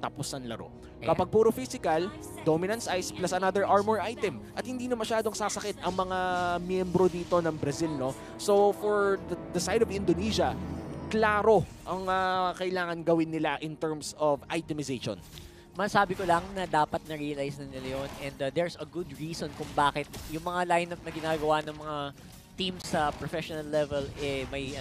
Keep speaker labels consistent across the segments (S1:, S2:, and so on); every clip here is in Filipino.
S1: tapos ang laro. Kapag puro physical, Dominance Ice plus another armor item. At hindi na masyadong sasakit ang mga miyembro dito ng Brazil, no? So for the side of Indonesia, klaro ang kailangan gawin nila in terms of itemization.
S2: Masabi ko lang na dapat na-realize na nila yun, and there's a good reason kung bakit yung mga lineup na ginagawa ng mga teams sa professional level may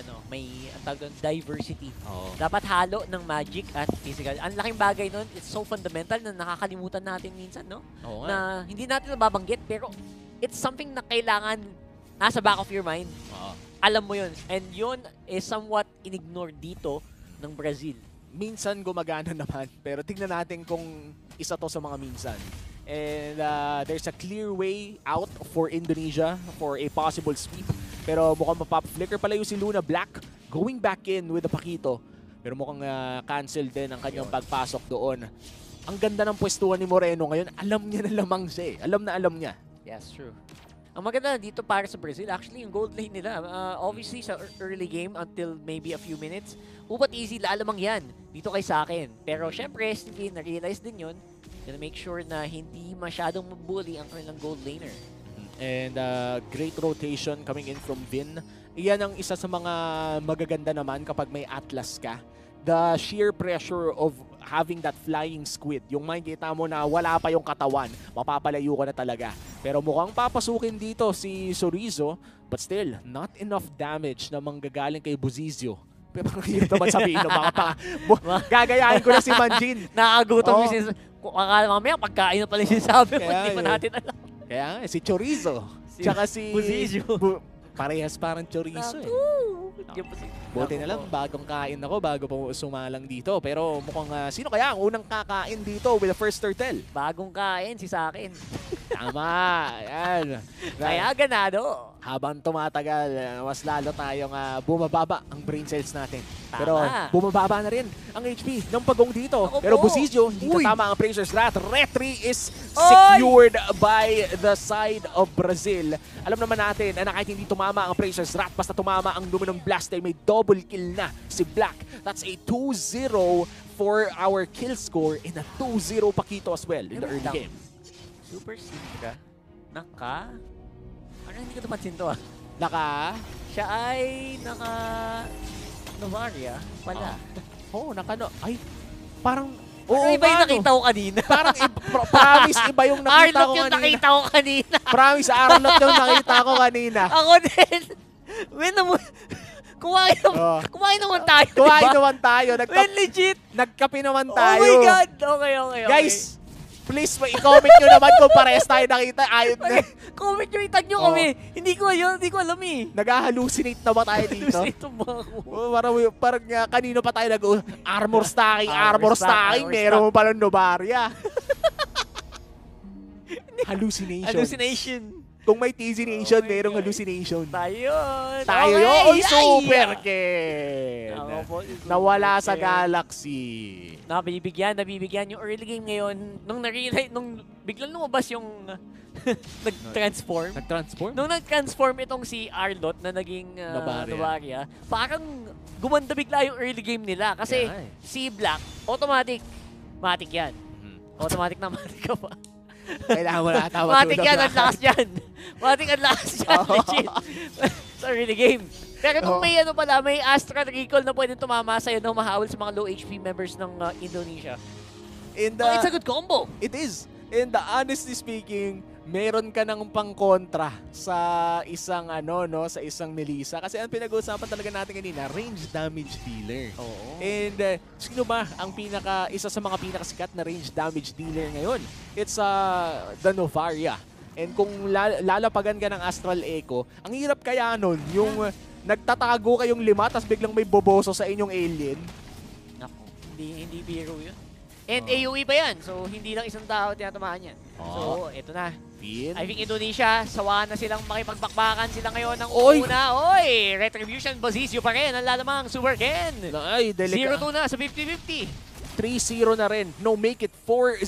S2: diversity. Dapat halo ng magic at physical. Ang laking bagay nun, it's so fundamental na nakakalimutan natin minsan, no? Na hindi natin nababanggit, pero it's something na kailangan nasa back of your mind. Alam mo yun. And yun is somewhat in-ignore dito ng Brazil.
S1: Minsan gumagana naman, pero tingnan natin kung isa to sa mga minsan. And there's a clear way out for Indonesia for a possible sweep. Pero mukhang mapap-flicker pala yung si Luna Black going back in with the Pakito. Pero mukhang cancel din ang kanyang pagpasok doon. Ang ganda ng pwestuhan ni Moreno ngayon. Alam niya na lamang siya eh. Alam na alam niya.
S2: Yes, true. Ang maganda dito para sa Brazil, actually yung gold lane nila, obviously sa early game until maybe a few minutes, upat easy, lalamang yan dito kay sa akin. Pero syempre, hindi na-realize din yun. Gonna make sure na hindi masyadong mabully ang kanilang gold laner.
S1: And great rotation coming in from Vin. Iyan ang isa sa mga magaganda naman kapag may Atlas ka. The sheer pressure of having that flying squid. Yung makikita mo na wala pa yung katawan, mapapalayo ka na talaga. Pero mukhang papasukin dito si Chorizo, but still, not enough damage na manggagaling kay Buzizio. Pero hirap naman sabihin, baka pa gagayahin ko na si Manjin.
S2: Nakagutom yung akala mamaya pagkain na pala yung sinasabi mo, hindi pa natin alam.
S1: Kaya nga, si Chorizo. Tsaka si
S2: Buzizio.
S1: Parehas parang chorizo eh. Buti na lang, bagong kain ako bago pa sumalang dito. Pero mukhang sino kaya ang unang kakain dito with the first turtle?
S2: Bagong kain, si sa akin.
S1: Tama, yan.
S2: Kaya ganado.
S1: Habang tumatagal, mas lalo tayong bumababa ang brain cells natin.
S2: Tama.
S1: Pero bumababa na rin ang HP ng pagong dito.
S2: Ako
S1: Pero
S2: po.
S1: Buzizio, hindi tatama ang Praisers Wrath. Retry is secured by the side of Brazil. Alam naman natin na kahit hindi tumama ang Praisers Wrath, basta tumama ang Luminum Blast ay may double kill na si Black. That's a 2-0 for our kill score and a 2-0 Pakito as well in the early game.
S2: Super Syndra. Ano hindi ko napansin to Siya ay Novaria pala.
S1: Ay, parang
S2: iba yung nakita ko kanina.
S1: Parang promise iba yung nakita ko kanina.
S2: Nakita ko kanina.
S1: Promise, Arlott yung nakita ko kanina.
S2: Ako din. Kumain naman tayo.
S1: Kumain naman tayo.
S2: Legit.
S1: Nagkape naman tayo.
S2: Oh my God. Okay.
S1: Guys, please, i-comment nyo naman kung parehas tayo nakita. Ayun na.
S2: Comment nyo, itag nyo kami. Hindi ko alam eh.
S1: Nag-hallucinate na ba tayo dito? Parang kanino pa tayo armor stacking. Meron mo palang Novaria. Hallucination. Kung may TZ Nation, merong hallucination.
S2: Tayo
S1: yun. Super Ken. Nawala sa Galaxy.
S2: Nabibigyan yung early game ngayon. Nung biglang lumabas yung nag-transform. Nung nag-transform itong si Arlott na naging Novaria, parang gumanda bigla yung early game nila. Kasi si Black, automatic yan. Automatic ka pa.
S1: Kailangan mo na tama.
S2: Matik yan, ang lakas yan. Legit. Sa early game. Pero kung may may Astra Recall na pwedeng tumama sa'yo na mahawal sa mga low HP members ng Indonesia. It's a good combo.
S1: It is. And honestly speaking, meron ka ng pang-kontra sa isang sa isang Melissa. Kasi ang pinag-uusapan talaga natin kanina, range damage dealer. And sino ba ang isa sa mga pinakasikat na range damage dealer ngayon? It's the Novaria. And kung lalapagan ka ng Astral Echo, ang hirap kaya nun, yung nagtatago kayong 5 tapos biglang may boboso sa inyong alien.
S2: Naku, hindi biro yun. And AoE pa yan, so hindi lang isang tao tinatamaan yan. So, ito na. I think Indonesia, sawa na silang makipagbakbakan sila ngayon ng una. Retribution, Buzizio pa rin. Ang lalamang, Super Ken. 0-2 na sa 50-50.
S1: 3-0 na rin. No, make it 4-0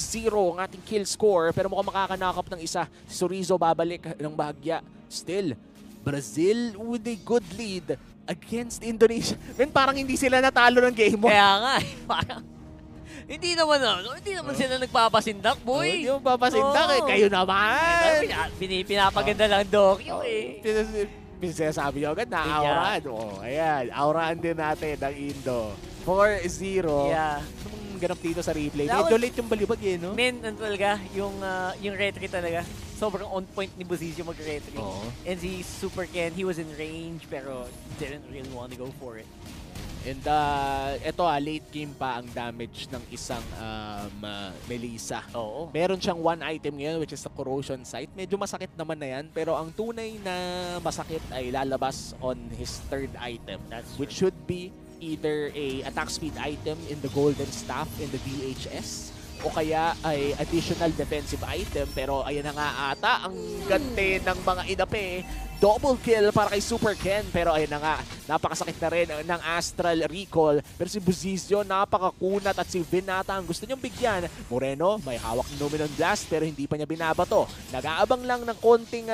S1: ang ating kill score. Pero mukhang makakanakap ng isa. Si Chorizo babalik ng bahagya. Still, Brazil with a good lead against Indonesia. Parang hindi sila natalo ng game mo.
S2: Kaya nga, parang Hindi naman sila nagpapasindak, boy.
S1: Hindi mo papasindak eh.
S2: Oo.
S1: Kayo naman.
S2: Pinapaganda lang Dokyo eh.
S1: Sinasabi nyo agad na aurahan. Ayan, aurahan din natin ang Indo. 4-0.
S2: Yeah.
S1: Anong ganap dito sa replay?
S2: That
S1: Medyo
S2: was-
S1: late yung balibag eh, no?
S2: Men, ano talaga, yung retry talaga. Sobrang on point ni Bozizio mag-retry.
S1: Oo.
S2: And si Super Ken, he was in range pero didn't really want to go for it.
S1: And ito late game pa ang damage ng isang Melissa.
S2: Oo.
S1: Meron siyang one item ngayon which is the corrosion sight. Medyo masakit naman na yan. Pero ang tunay na masakit ay lalabas on his third item.
S2: That's
S1: Which
S2: true.
S1: should be either a attack speed item in the golden staff in the VHS o kaya ay additional defensive item. Pero ayan na nga ata ang gante ng mga inape. Double kill para kay Super Ken. Pero ayun na nga, napakasakit na rin ng Astral Recall. Pero si Bozizio napakakunat at si Vinata ang gusto niyang bigyan. Moreno may hawak ng Luminous Blast pero hindi pa niya binabato. Nag-aabang lang ng konting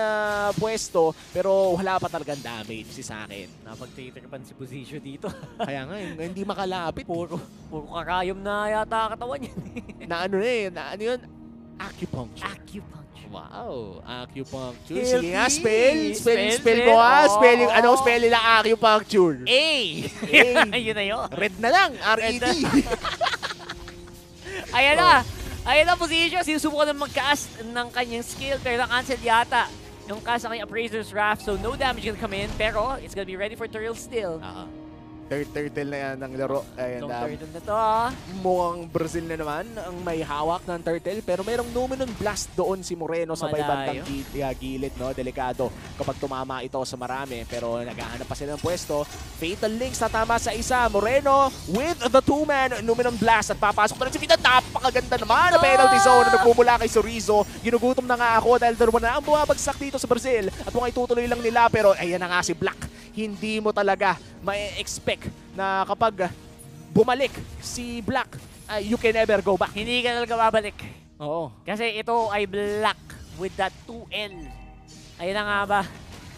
S1: pwesto pero wala pa talagang damage si Sakin.
S2: Napag-taterpan si Bozizio dito.
S1: Kaya nga, hindi makalapit.
S2: puro kakayom na yata katawan niya.
S1: Na ano yun? Acupuncture.
S2: Acupuncture.
S1: Wow, acupuncture.
S2: Healthy.
S1: Sige nga, spell
S2: Spell
S1: ko ha.
S2: oh.
S1: Spelling, ano spell nila acupuncture?
S2: A!
S1: A.
S2: Yun na yun.
S1: Red na lang, R-E-D.
S2: Ayan na! Ayan na, Bozizio. Sinusubukan na mag-cast ng kanyang skill pero na-cancel yata yung cast ng kanyang Appraiser's Wrath. So no damage gonna come in pero it's gonna be ready for Turtle still.
S1: Third turtle na yan ng laro. Ayan,
S2: Itong turtle na to ah.
S1: mukhang Brazil na naman ang may hawak ng turtle pero merong Luminous Blast doon si Moreno sa may bandang gilid, no? Delikado kapag tumama ito sa marami pero naghahanap pa sila ng pwesto. Fatal Links tatama sa isa. Moreno with the two-man Luminous Blast at papasok na rin si Vida. Napakaganda naman na penalty zone na nagmumula kay Sorizo. Ginugutom na nga ako dahil dalawa na ang bumabagsak dito sa Brazil at kung ay tutuloy lang nila pero ayan na nga si Black. Hindi mo talaga ma-expect na kapag bumalik si Black, you can never go back.
S2: Hindi ka talaga babalik.
S1: Oo.
S2: Kasi ito ay Black with that 2L. Ayun na nga ba.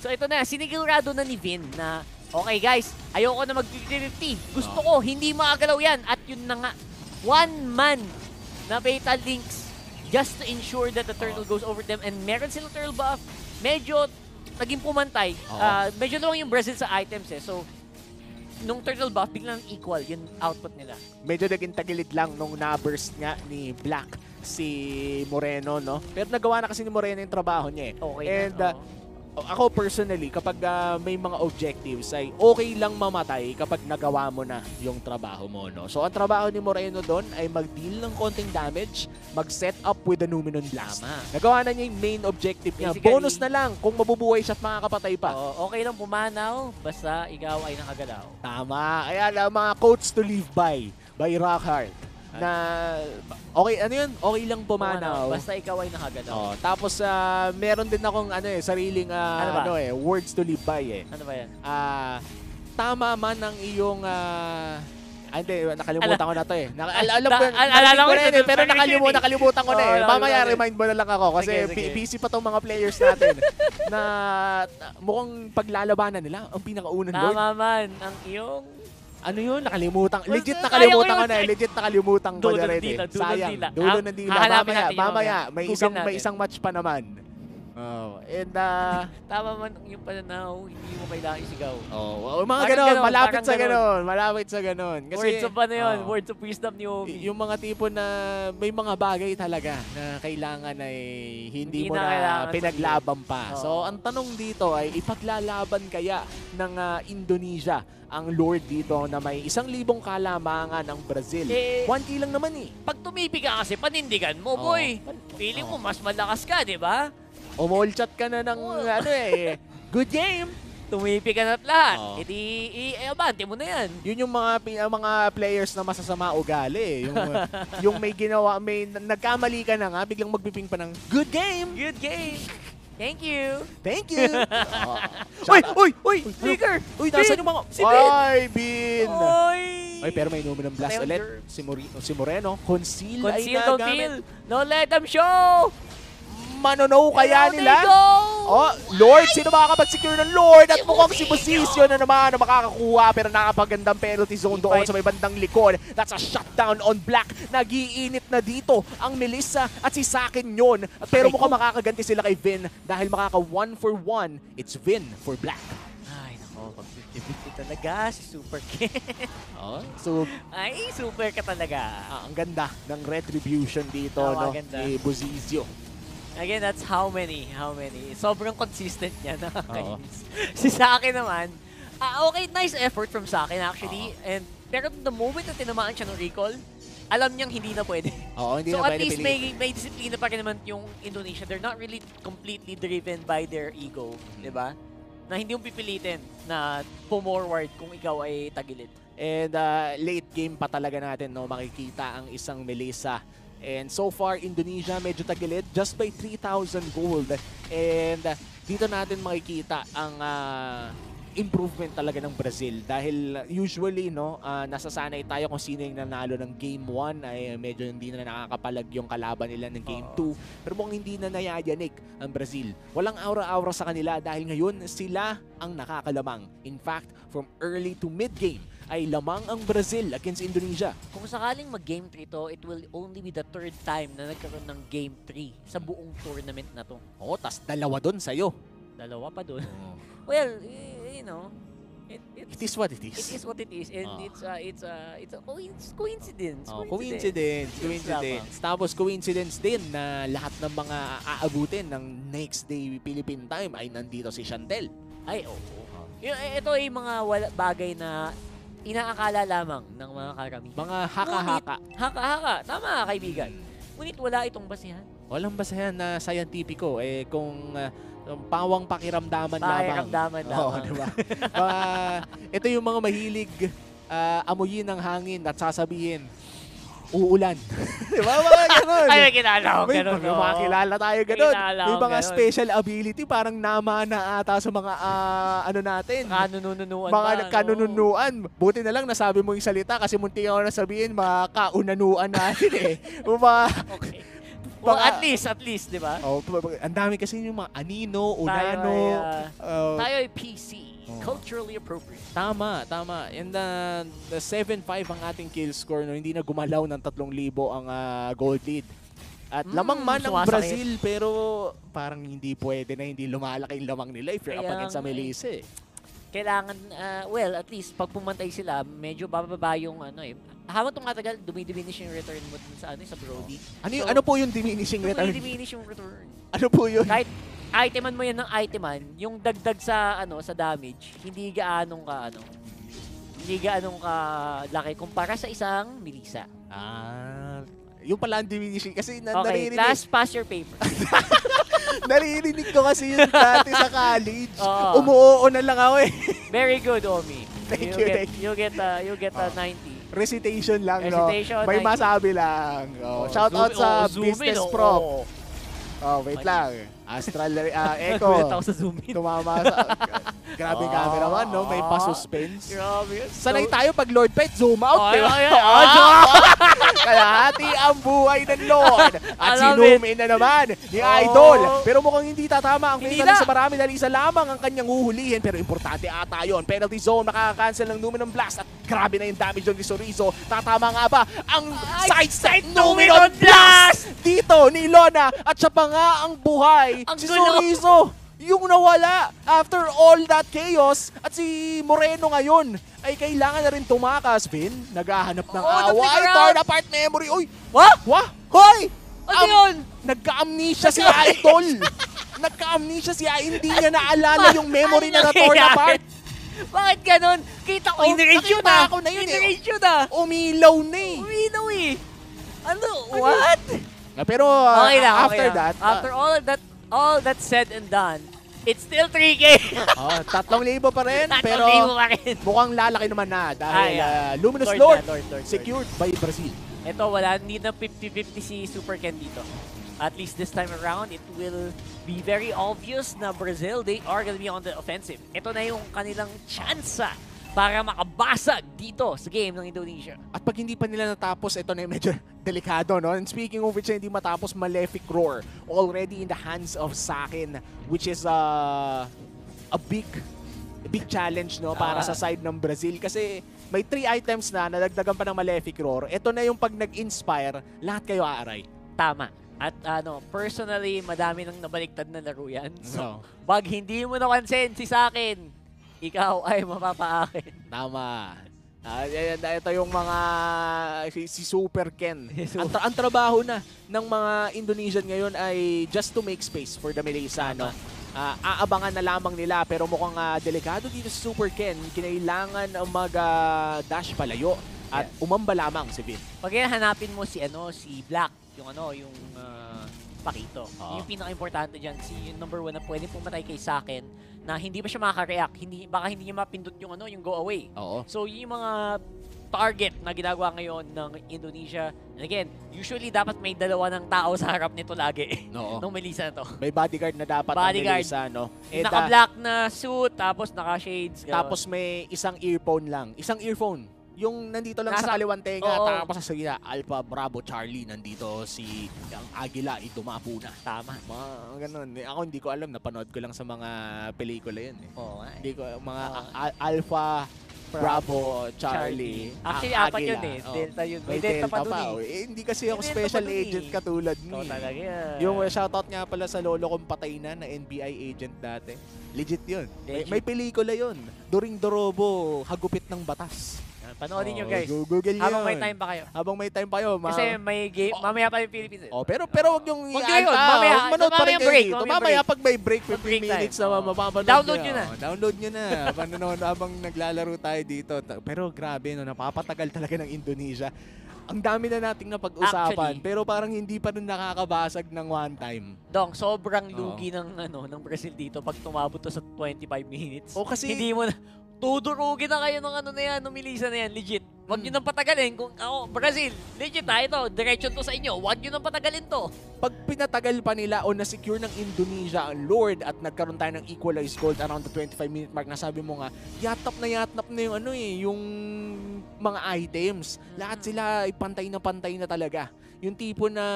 S2: So ito na, sinigurado na ni Vin na okay guys, ayoko na mag-50. Gusto ko, hindi makagalaw yan. At yun na nga, one man na Fatal Links just to ensure that the turtle goes over them. And meron silang turtle buff. Medyo naging pumantay. Medyo lang yung Brazil sa items eh. So, nung turtle buff, biglang equal yung output nila.
S1: Medyo naging tagilid lang nung na-burst nga ni Black si Moreno, no? Pero nagawa na kasi ni Moreno yung trabaho niya eh.
S2: Okay
S1: And
S2: na,
S1: ako personally, kapag may mga objectives ay okay lang mamatay kapag nagawa mo na yung trabaho mo, no? So, ang trabaho ni Moreno doon ay mag-deal ng konting damage, mag-set up with the Luminous Blast.
S2: Tama.
S1: Nagawa na niya yung main objective niya.
S2: Basically,
S1: Bonus na lang kung mabubuhay siya at makakapatay pa.
S2: Okay lang pumanaw, basta ikaw ay nakagalaw.
S1: Tama. Ayan, mga quotes to live by Rockhart. Na, okay, ano yun? Okay lang pumanaw.
S2: Basta ikaw ay nakagalaw.
S1: Tapos, meron din akong sariling words to live by eh.
S2: Ano ba yan?
S1: Tama man ang iyong hindi, nakalimutan ko na to eh. Alam ko,
S2: alala ko
S1: rin eh, pero nakalimutan ko na eh. Mamaya remind mo na lang ako kasi
S2: sige.
S1: busy pa tong mga players natin na mukhang paglalabanan nila ang pinakaunang Lord.
S2: Tama man ang iyong...
S1: Ano yun? Nakalimutan. Legit
S2: Kaya
S1: nakalimutan
S2: ko
S1: ko
S2: yun.
S1: na eh. Legit nakalimutan ko
S2: Dulo
S1: na
S2: ng
S1: rin eh.
S2: dila, dulo ng
S1: Sayang.
S2: dila.
S1: Dulo ng dila.
S2: Hahanapin natin yun
S1: Mamaya. May
S2: Google natin.
S1: isang match pa naman. Oh, and
S2: Tama man yung pananaw, hindi mo kailangan isigaw.
S1: mga
S2: Parang
S1: ganon,
S2: ganon,
S1: malapit
S2: parang
S1: sa
S2: ganon.
S1: ganon. Malapit sa ganon. Kasi,
S2: Words of ano yun? Words of wisdom ni Omi.
S1: yung mga tipo na may mga bagay talaga na kailangan ay hindi mo
S2: na
S1: na
S2: kailangan
S1: pinaglaban pa.
S2: Oo.
S1: So, ang tanong dito ay ipaglalaban kaya ng Indonesia ang Lord dito na may 1,000 kalamangan ng Brazil. 1K lang naman eh.
S2: Pag tumipi ka kasi, panindigan mo,
S1: Oo.
S2: boy. Feeling mo, mas malakas ka, di ba?
S1: Umall-chat ka na ng good game.
S2: Tumipi ka na't lahat.
S1: Oo.
S2: Abante mo na yan.
S1: Yun yung mga players na masasama ugali. Yung may ginawa, nagkamali ka na nga, biglang magpiping pa ng good game.
S2: Good game. Thank you.
S1: Thank you.
S2: Uy, Flicker.
S1: Uy, nasan yung mga...
S2: Si Bin.
S1: Ay, Bin.
S2: Oy.
S1: Ay, pero may Luminous Blast
S2: Patay
S1: ulit.
S2: ang
S1: Si Moreno. Conceal ay
S2: Conceal, don't
S1: nagamit.
S2: feel. No, let them show.
S1: Manono kaya
S2: There
S1: nila?
S2: they go.
S1: Oh, Lord, sino makakapag-secure ng Lord? At mukhang si Bozizio na naman na makakakuha pero nakapagandang penalty zone doon sa may bandang likod. That's a shutdown on Black. Nag-iinit na dito ang Melissa at si Sakin yun. Pero mukhang makakaganti sila kay Vin dahil makaka 1 for 1. It's Vin for Black.
S2: Ay, nako, pag 50-50 talaga si Super Ken.
S1: Oh, so,
S2: Ay, super ka talaga.
S1: ang ganda ng retribution dito, no?
S2: Maganda.
S1: Ni Bozizio.
S2: Again, that's how many? Sobrang consistent niya, nakakainis. Si Sakin naman, okay, nice effort from Sakin actually. Pero the moment na tinamaan siya ng recall, alam niyang hindi na pwede.
S1: Oo, hindi
S2: So
S1: na
S2: at
S1: pwede
S2: least may disiplina pa rin naman yung Indonesia. They're not really completely driven by their ego, di ba? Na hindi yung pipilitin na pumorward kung ikaw ay tagilid.
S1: And late game pa talaga natin, no, makikita ang isang Melissa. And so far, Indonesia medyo tagilid just by 3,000 gold. And dito natin makikita ang improvement talaga ng Brazil. Dahil usually, no, nasasanay tayo kung sino yung nanalo ng Game 1 ay medyo hindi na nakakapalag yung kalaban nila ng Game 2. Pero mukhang hindi na nayayanig ang Brazil. Walang aura-aura sa kanila dahil ngayon sila ang nakakalamang. In fact, from early to mid-game, ay lamang ang Brazil against Indonesia.
S2: Kung sakaling mag-Game 3 to, it will only be the third time na nagkaroon ng Game 3 sa buong tournament na to.
S1: Oo, tas dalawa doon sa'yo.
S2: Dalawa pa doon. Well, you know,
S1: It is what it is.
S2: It is what it is, and it's a coincidence.
S1: Coincidence. Tapos coincidence din na lahat ng mga aabutin ng next day Philippine time ay nandito si Shantel.
S2: Ay, oo. Ito ay mga bagay na inaakala lamang ng mga karamihan.
S1: Mga haka-haka.
S2: Haka-haka. Tama, kaibigan. Ngunit wala itong basihan.
S1: Walang basahan na scientifico. Kung pawang pakiramdaman lamang.
S2: Pakiramdaman lamang.
S1: Oo, diba? Ito yung mga mahilig amuyin ng hangin at sasabihin, uulan. Diba? Mga ganun.
S2: Ay, kilala ko.
S1: May mga kilala tayo ganun. May mga
S2: ganun.
S1: special ability parang namana ata sa mga ano natin.
S2: Kanununuan
S1: Mga
S2: pa.
S1: kanununuan. Buti na lang nasabi mo yung salita kasi munti ako na sabihin mga kaunanuan natin eh.
S2: Okay. Well, at least, di ba?
S1: Oh, ang dami kasi yung mga anino, unano.
S2: Tayo ay PC. Culturally appropriate.
S1: Tama. And the 7-5 ang ating kill score, no, hindi na gumalaw ng 3,000 ang gold lead. At lamang man ang Brazil, pero parang hindi pwede na hindi lumalaki yung lamang nila if you're up against sa Melissa eh.
S2: Kailangan, well, at least pag pumantay sila, medyo bababa yung habang tumatagal, dumidiminish yung return mo sa sa Brody.
S1: Ano po yung diminishing return?
S2: Diminish yung return.
S1: Ano po yun?
S2: Kahit iteman mo yan ng iteman, yung dagdag sa sa damage, hindi gaanong ka laki kumpara sa isang Melissa.
S1: Yung pala ang diminishing kasi
S2: Okay,
S1: naririnig.
S2: last pass your paper.
S1: Naririnig ko kasi yun dati sa college.
S2: Oo.
S1: Umuoo na lang ako eh.
S2: Very good, Omi.
S1: Thank you.
S2: You get a 90.
S1: Recitation lang,
S2: Recitation,
S1: no? May
S2: 90.
S1: masabi lang. Shout out sa business prop. Wait
S2: Mali.
S1: lang. Astral Echo.
S2: Ako sa zoom in.
S1: Tumama sa... Grabe cameraman, no? May pa-suspense.
S2: Grabe.
S1: Sanay tayo pag Lord Pet, zoom out,
S2: Ay,
S1: di ba?
S2: ay, ay.
S1: Kalahati ang buhay ng Lord. At
S2: I love
S1: sinum in na naman ni Idol. Pero mukhang hindi tatama ang
S2: Hindi
S1: fatal
S2: na.
S1: sa marami dahil isa lamang ang kanyang huhulihin. Pero importante ata yun. Penalty zone, makaka-cancel ng Numenon Blast. At grabe na yung damage ng Sorizo. Tatama nga ba ang side Numenon Blast? Dito ni Lona. At siya pa nga ang buhay.
S2: Ang
S1: Si
S2: gulo.
S1: Sorizo. Yung nawala after all that chaos at si Moreno ngayon ay kailangan na rin tumakas, Vin. Naghahanap ng away.
S2: na-figure out.
S1: Torn apart memory. Uy!
S2: What?
S1: Wah! Hoy!
S2: Ano yun?
S1: Nagka-amnesia si Idol. Nagka-amnesia siya. Hindi niya naalala yung memory na torn apart.
S2: Bakit ganun? Kita ko, in-rage yun
S1: nakita ko na yun eh.
S2: In-rage yun ah.
S1: Umilaw na eh.
S2: Uminaw eh. Ano? What?
S1: Pero
S2: Okay lang, okay
S1: after
S2: lang.
S1: that,
S2: After all that said and done, it's still 3K.
S1: 3,000 pa rin. Pero
S2: pa rin.
S1: mukhang lalaki naman na dahil Luminous
S2: Lord
S1: Lord,
S2: na, Lord.
S1: secured by Brazil.
S2: Ito, wala. Hindi na 50-50 si Super Ken dito. At least this time around, it will be very obvious na Brazil, they are gonna be on the offensive. Ito na yung kanilang chance para makabasag dito sa game ng Indonesia.
S1: At pag hindi pa nila natapos, ito na yung medyo delikado, no? And speaking of which, hindi matapos, Malefic Roar already in the hands of Sakin, which is a big challenge, no, para sa side ng Brazil. Kasi may 3 items na nadagdagan pa ng Malefic Roar. Ito na yung pag nag-inspire, lahat kayo aaray.
S2: Tama. At personally, madami nang nabaliktad na laro yan. So,
S1: No.
S2: pag hindi mo napansin si Sakin, ikaw ay mapapaakin.
S1: Tama. Ito yung mga si Super Ken. Ang trabaho na ng mga Indonesian ngayon ay just to make space for the Melissa, no? Aabangan na lamang nila, pero mukhang delikado dito si Super Ken. Kinailangan mag-dash palayo at umamba lamang si Vin.
S2: Pag hanapin mo si Black, yung Pakito. Yung pinaka-importante dyan, yung number 1 na pwede pumatay kay Sakin na hindi ba siya makaka-react, baka hindi niya mapindot yung go away.
S1: Oo.
S2: So yung mga target na ginagawa ngayon ng Indonesia, and again, usually dapat may dalawa ng tao sa harap nito lagi.
S1: Oo.
S2: Nung Melissa na to.
S1: May bodyguard na dapat ang Melissa, no?
S2: Naka-black na suit, tapos naka-shades.
S1: Tapos may isang earphone lang. Isang earphone. Yung nandito lang sa kaliwang tenga, tapos sa sige, Alpha, Bravo, Charlie, nandito si ang Agila, dumapo na.
S2: Tama.
S1: Mga ganun. Ako hindi ko alam, napanood ko lang sa mga pelikula yun. Hindi ko, mga Alpha, Bravo, Charlie.
S2: Actually, apat yun eh. Delta yun. May Delta pa dun eh.
S1: Hindi kasi ako special agent katulad mo.
S2: Talaga yan.
S1: Yung shoutout nga pala sa lolo kong patay na NBI agent dati. Legit yun. May pelikula yun. During Dorobo, Hagupit ng Batas.
S2: Panoodin nyo guys.
S1: Google nyo.
S2: Habang may time pa kayo.
S1: Habang may time pa kayo.
S2: Kasi may game, mamaya pa yung Philippines.
S1: Pero wag yung manood pa rin kayo. Mamaya pag may break, 15 minutes na mapapanood
S2: download nyo na.
S1: Download nyo na. Panonood habang naglalaro tayo dito. Pero grabe, no, napapatagal talaga ng Indonesia. Ang dami na nating napag-usapan, pero parang hindi pa rin nakakabasag ng one time.
S2: Dong, sobrang lugi ng Brazil dito pag tumabot to sa 25 minutes.
S1: Kasi
S2: hindi mo na tudurugin na kayo ng na yan, ng Melissa na yan, legit. Huwag nyo nang patagalin. Kung ako, Brazil, legit ito, direction to sa inyo. Huwag nyo nang patagalin to.
S1: Pag pinatagal pa nila o na-secure ng Indonesia ang Lord at nagkaroon tayo ng equalized gold around the 25-minute mark, nasabi mo nga, yatap na yung yung mga items. Lahat sila ay pantay na talaga. Yung tipo na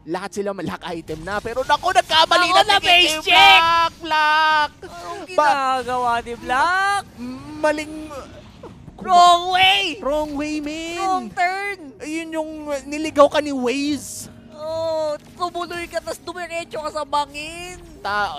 S1: lahat sila lock item na. Pero naku, nagkamali na
S2: base check!
S1: Black!
S2: Anong ginagawa ni Black?
S1: Maling...
S2: Wrong way!
S1: Wrong way, man!
S2: Wrong turn!
S1: Ayun yung niligaw ka ni Waze.
S2: Tumuloy ka, tapos dumiretso ka sa bangin.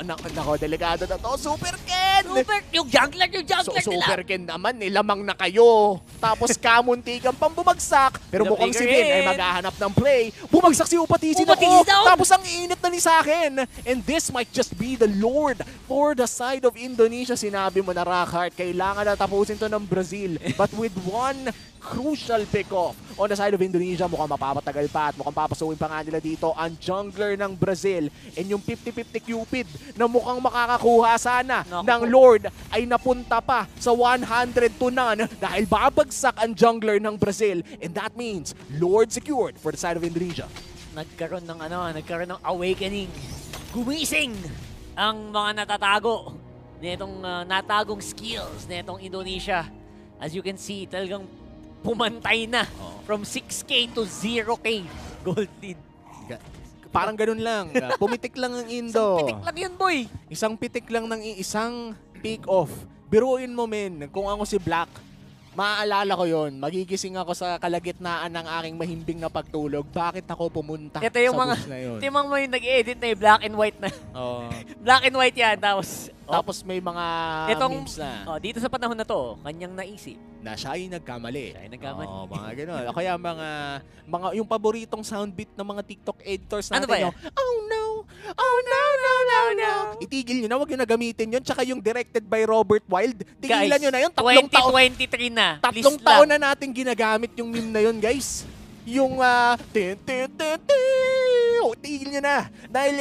S1: Nako, delikado na to. Super Ken!
S2: Yung jungler nila.
S1: Super Ken naman, nilamang na kayo. Tapos kamuntikan pang bumagsak. Pero mukhang si Vin ay maghahanap ng play. Bumagsak si Upatisi na ko. Tapos ang init na ni sa akin. And this might just be the Lord for the side of Indonesia. Sinabi mo na, Rockhart, kailangan na tapusin to ng Brazil. But with one crucial pick-off on the side of Indonesia, mukhang mapapatagal pa at mukhang papasukin pa nga nila dito ang jungler ng Brazil. And yung 50-50 Cupid na mukhang makakakuha sana ng Lord ay napunta pa sa 100 to none dahil babagsak ang jungler ng Brazil. And that means Lord secured for the side of Indonesia.
S2: Nagkaroon ng awakening. Gumising ang mga natatago nitong natagong skills nitong Indonesia. As you can see, talagang pumantay na from 6K to 0K gold lead.
S1: Parang ganun lang. Pumitik lang ang Indo.
S2: Isang pitik lang yun, boy.
S1: Isang pitik lang ng isang pick-off. Biruin mo, men. Kung ako si Black, maaalala ko yon. Magigising ako sa kalagitnaan ng aking mahimbing na pagtulog. Bakit ako pumunta
S2: ito yung
S1: sa
S2: mga,
S1: bus na yun?
S2: ito yung mga nag-edit na yung black and white na. Black and white yan. Tapos
S1: may mga memes na.
S2: Dito sa panahon na to, kanyang naisip
S1: na siya ay nagkamali. Mga gano'n. Kaya yung paboritong soundbit ng mga TikTok editors natin.
S2: Ano ba yan?
S1: Oh no! Oh no, no, no, no! Itigil nyo na, huwag nyo na gamitin yun. Tsaka yung directed by Robert Wild. Tigilan nyo na yun.
S2: 2023 na.
S1: Tatlong taon na natin ginagamit yung meme na yun, guys. Yung tigil nyo na. Dahil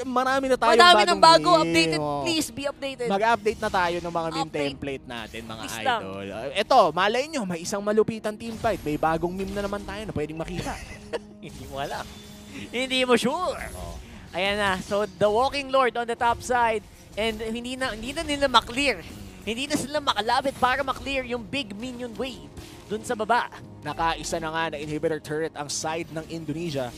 S1: marami na tayong
S2: bagong ng bago.
S1: meme.
S2: Updated. Please be updated.
S1: Mag-update na tayo ng mga meme template natin, mga idol. Ito, malay nyo, may isang malupitan teamfight. May bagong meme na naman tayo na pwedeng makita.
S2: Hindi mo alam. Hindi mo sure. Ayan na. So, the Walking Lord on the top side. And hindi na nila maklear Hindi na sila makalapit para maklear yung big minion wave dun sa baba.
S1: Nakaisa na nga na inhibitor turret ang side ng Indonesia.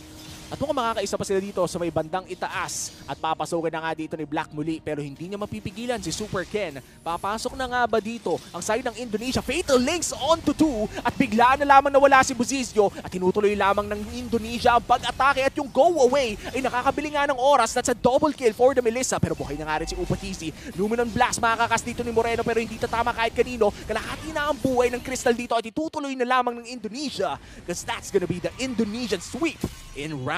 S1: At mukhang makakaisa pa sila dito sa may bandang itaas. At papasukin na nga dito ni Black muli pero hindi niya mapipigilan si Super Ken. Papasok na nga ba dito ang side ng Indonesia? Fatal Links onto 2 at bigla na lamang nawala si Buzizio at tinutuloy lamang ng Indonesia ang pag-atake at yung go away ay nakakabili nga ng oras. That's a double kill for the Melissa pero buhay na nga rin si Upatisi. Luminon Blast makakakas dito ni Moreno pero hindi tatama kahit kanino. Kalahati na ang buhay ng Crystal dito at itutuloy na lamang ng Indonesia because that's gonna be the Indonesian sweep in round